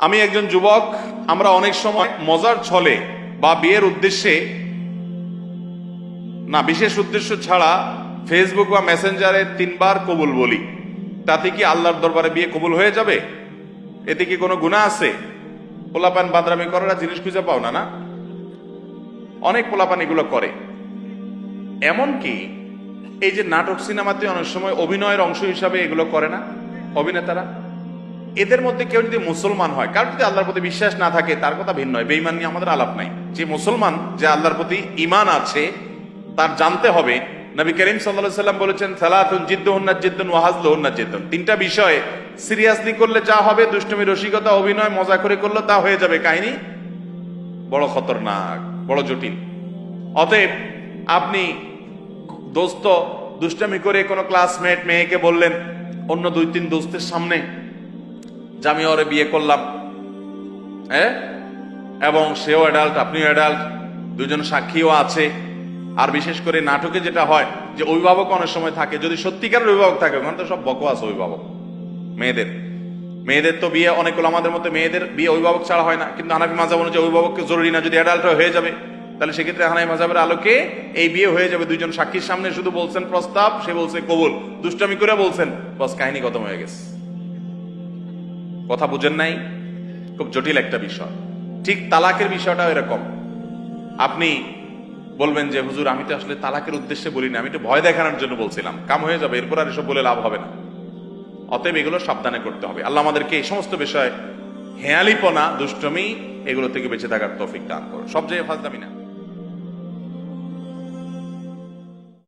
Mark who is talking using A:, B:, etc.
A: আমি একজন যুবক, আমরা অনেক সময় মজার ছলে বা বিয়ের উদ্দেশ্যে না, বিশেষ উদ্দেশ্য ছাড়া ফেসবুক বা মেসেঞ্জারে 3 বার কবুল বলি। তাতে কি আল্লাহর দরবারে বিয়ে কবুল হয়ে যাবে? এতে কি কোনো গুনাহ আছে? পোলাপান বাদরামি করার জিনিস খুঁজে পাও না? না, অনেক পোলাপান এগুলো করে। এমনকি এই যে নাটক সিনেমাতে অনেক সময় অভিনয়ের অংশ হিসাবে এগুলো করে না অভিনেতারা, এদের মধ্যে কেউ যদি মুসলমান হয়, কার যদি আল্লাহর প্রতি বিশ্বাস না থাকে তার কথা ভিন্ন হয়, বেঈমান নিয়ে আমাদের আলাপ নাই। যে মুসলমান, যে আল্লাহর প্রতি ঈমান আছে, তার জানতে হবে নবী করিম সাল্লাল্লাহু আলাইহি ওয়াসাল্লাম বলেছেন, সালাতুন জিদ্দুহুন্না জিদ্দুন ওয়া হাজলুহুন্না জিদ্দুন। 3টা বিষয়ে সিরিয়াসলি করলে যা হবে, দুষ্টুমি, রসিকতা, অভিনয়, মজা করে করলে তা হয়ে যাবে কাহিনী বড় খতরনাক, বড় জটিল। অতএব আপনি দোস্ত দুষ্টামি করে কোনো ক্লাসমেট মেয়েকে বললেন অন্য 2-3 দোস্তের সামনে যে আমি ওরে বিয়ে করলাম, হ্যাঁ, এবং সেও অ্যাডাল্ট, আপনিও অ্যাডাল্ট, দুজন সাক্ষীও আছে। আর বিশেষ করে নাটকে যেটা হয় যে অভিভাবক অনেক সময় থাকে, যদি সত্যিকারের অভিভাবক থাকে, ওখানে তো সব বকওয়াস অভিভাবক। মেয়েদের তো বিয়ে অনেকগুলো, আমাদের মধ্যে মেয়েদের বিয়ে অভিভাবক ছাড়া হয় না, কিন্তু হানাফি মাযহাব অনুযায়ী অভিভাবককে জরুরি না, যদি অ্যাডাল্ট হয়ে যাবে তাহলে সেক্ষেত্রে হানাফি মাযহাবের আলোকে এই বিয়ে হয়ে যাবে। 2জন সাক্ষীর সামনে শুধু বলছেন প্রস্তাব, সে বলছে কবুল, দুষ্টামি করে বলছেন, বাস কাহিনী খতম হয়ে গেছে। কথা বুঝেন নাই? খুব জটিল একটা বিষয়। ঠিক তালাকের বিষয়টা এরকম। আপনি বলবেন যে হুজুর আমি তো আসলে তালাকের উদ্দেশ্যে বলিনি, আমি তো ভয় দেখানোর জন্য বলছিলাম, কাম হয়ে যাবে, এরপর আর এসব বলে লাভ হবে না। অতএব এগুলো সাবধানে করতে হবে। আল্লাহ আমাদেরকে এই সমস্ত বিষয়, হেয়ালিপনা, দুষ্টমি, এগুলো থেকে বেঁচে থাকার তৌফিক দান করুন। সব জায়গায় ফাজলামি না।